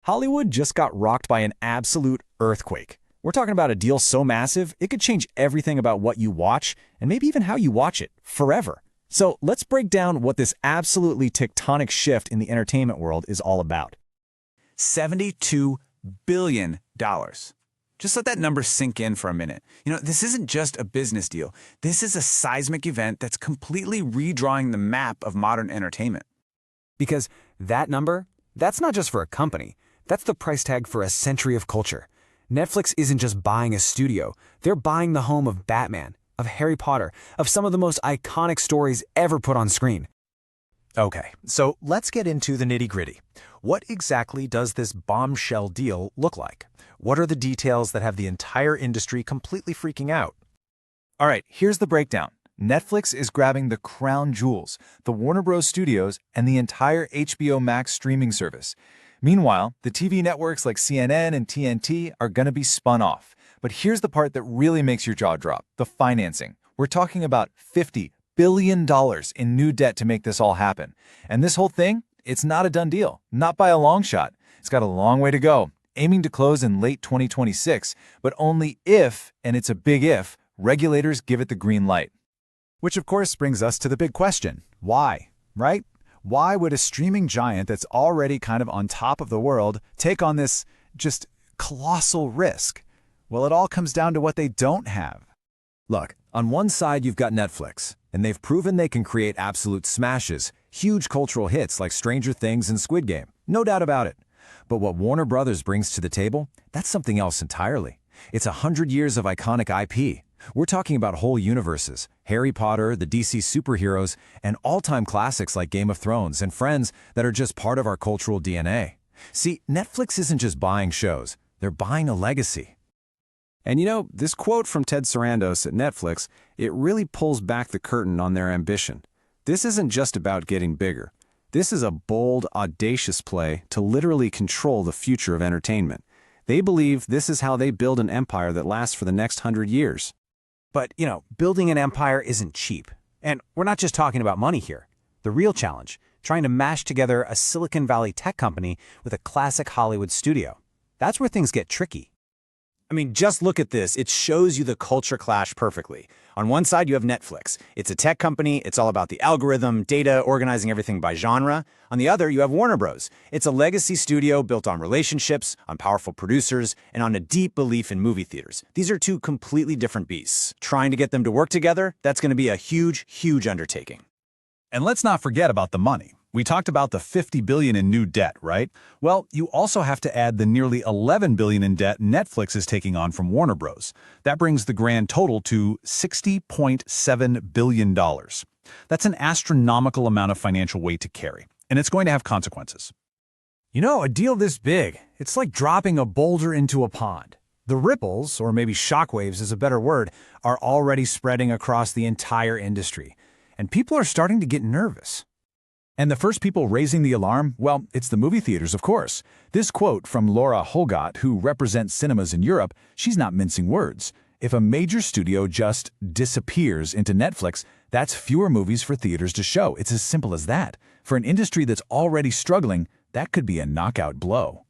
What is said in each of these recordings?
Hollywood just got rocked by an absolute earthquake. We're talking about a deal so massive, it could change everything about what you watch, and maybe even how you watch it, forever. So let's break down what this absolutely tectonic shift in the entertainment world is all about. $72 billion. Just let that number sink in for a minute. This isn't just a business deal. This is a seismic event that's completely redrawing the map of modern entertainment. Because that number, that's not just for a company. That's the price tag for a century of culture. Netflix isn't just buying a studio. They're buying the home of Batman, of Harry Potter, of some of the most iconic stories ever put on screen. Okay, so let's get into the nitty-gritty. What exactly does this bombshell deal look like? What are the details that have the entire industry completely freaking out? All right, here's the breakdown. Netflix is grabbing the crown jewels, the Warner Bros. Studios, and the entire HBO Max streaming service. Meanwhile, the TV networks like CNN and TNT are going to be spun off. But here's the part that really makes your jaw drop, the financing. We're talking about $50 billion in new debt to make this all happen. And this whole thing, it's not a done deal, not by a long shot. It's got a long way to go, aiming to close in late 2026, but only if, and it's a big if, regulators give it the green light. Which of course brings us to the big question, why, right? Why would a streaming giant that's already kind of on top of the world take on this just colossal risk? Well, it all comes down to what they don't have. Look, on one side you've got Netflix, and they've proven they can create absolute smashes, huge cultural hits like Stranger Things and Squid Game, no doubt about it. But what Warner Brothers brings to the table, that's something else entirely. It's 100 years of iconic IP. We're talking about whole universes, Harry Potter, the DC superheroes, and all-time classics like Game of Thrones and Friends that are just part of our cultural DNA. See, Netflix isn't just buying shows, they're buying a legacy. And this quote from Ted Sarandos at Netflix, it really pulls back the curtain on their ambition. This isn't just about getting bigger. This is a bold, audacious play to literally control the future of entertainment. They believe this is how they build an empire that lasts for the next 100 years. But, building an empire isn't cheap. And we're not just talking about money here. The real challenge, trying to mash together a Silicon Valley tech company with a classic Hollywood studio. That's where things get tricky. I mean, just look at this. It shows you the culture clash perfectly. On one side, you have Netflix. It's a tech company. It's all about the algorithm, data, organizing everything by genre. On the other, you have Warner Bros. It's a legacy studio built on relationships, on powerful producers, and on a deep belief in movie theaters. These are two completely different beasts. Trying to get them to work together, that's going to be a huge, huge undertaking. And let's not forget about the money. We talked about the $50 billion in new debt, right? Well, you also have to add the nearly $11 billion in debt Netflix is taking on from Warner Bros. That brings the grand total to $60.7 billion. That's an astronomical amount of financial weight to carry, and it's going to have consequences. A deal this big, it's like dropping a boulder into a pond. The ripples, or maybe shockwaves is a better word, are already spreading across the entire industry, and people are starting to get nervous. And the first people raising the alarm, well, it's the movie theaters, of course. This quote from Laura Hogat, who represents cinemas in Europe, she's not mincing words. If a major studio just disappears into Netflix, that's fewer movies for theaters to show. It's as simple as that. For an industry that's already struggling, that could be a knockout blow.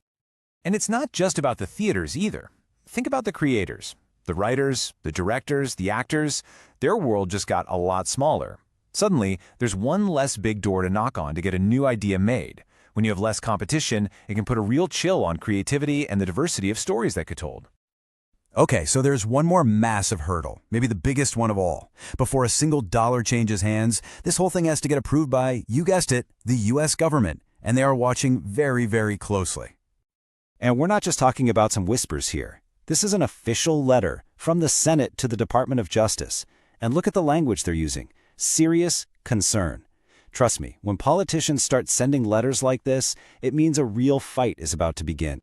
And it's not just about the theaters either. Think about the creators, the writers, the directors, the actors. Their world just got a lot smaller. Suddenly, there's one less big door to knock on to get a new idea made. When you have less competition, it can put a real chill on creativity and the diversity of stories that get told. Okay, so there's one more massive hurdle, maybe the biggest one of all. Before a single dollar changes hands, this whole thing has to get approved by, you guessed it, the U.S. government, and they are watching very, very closely. And we're not just talking about some whispers here. This is an official letter from the Senate to the Department of Justice. And look at the language they're using. Serious concern. Trust me, when politicians start sending letters like this, it means a real fight is about to begin.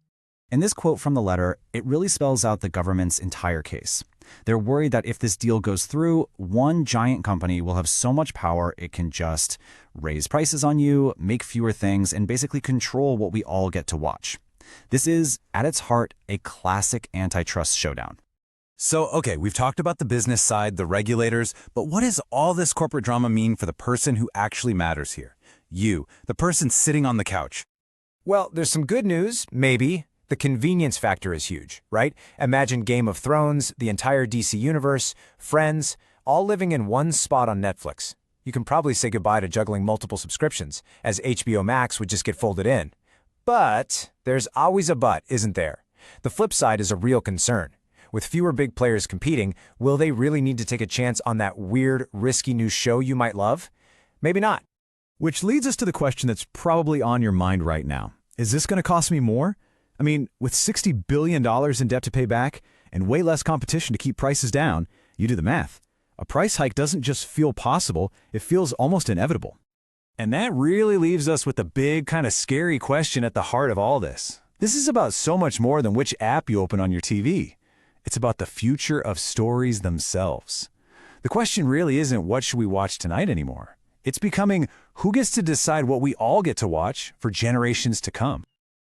In this quote from the letter, it really spells out the government's entire case. They're worried that if this deal goes through, one giant company will have so much power it can just raise prices on you, make fewer things, and basically control what we all get to watch. This is, at its heart, a classic antitrust showdown. So, okay, we've talked about the business side, the regulators, but what does all this corporate drama mean for the person who actually matters here? You, the person sitting on the couch. Well, there's some good news, maybe. The convenience factor is huge, right? Imagine Game of Thrones, the entire DC universe, Friends, all living in one spot on Netflix. You can probably say goodbye to juggling multiple subscriptions, as HBO Max would just get folded in. But there's always a but, isn't there? The flip side is a real concern. With fewer big players competing, will they really need to take a chance on that weird, risky new show you might love? Maybe not. Which leads us to the question that's probably on your mind right now. Is this going to cost me more? I mean, with $60 billion in debt to pay back and way less competition to keep prices down, you do the math. A price hike doesn't just feel possible, it feels almost inevitable. And that really leaves us with the big, kind of scary question at the heart of all this. This is about so much more than which app you open on your TV. It's about the future of stories themselves. The question really isn't what should we watch tonight anymore. It's becoming who gets to decide what we all get to watch for generations to come.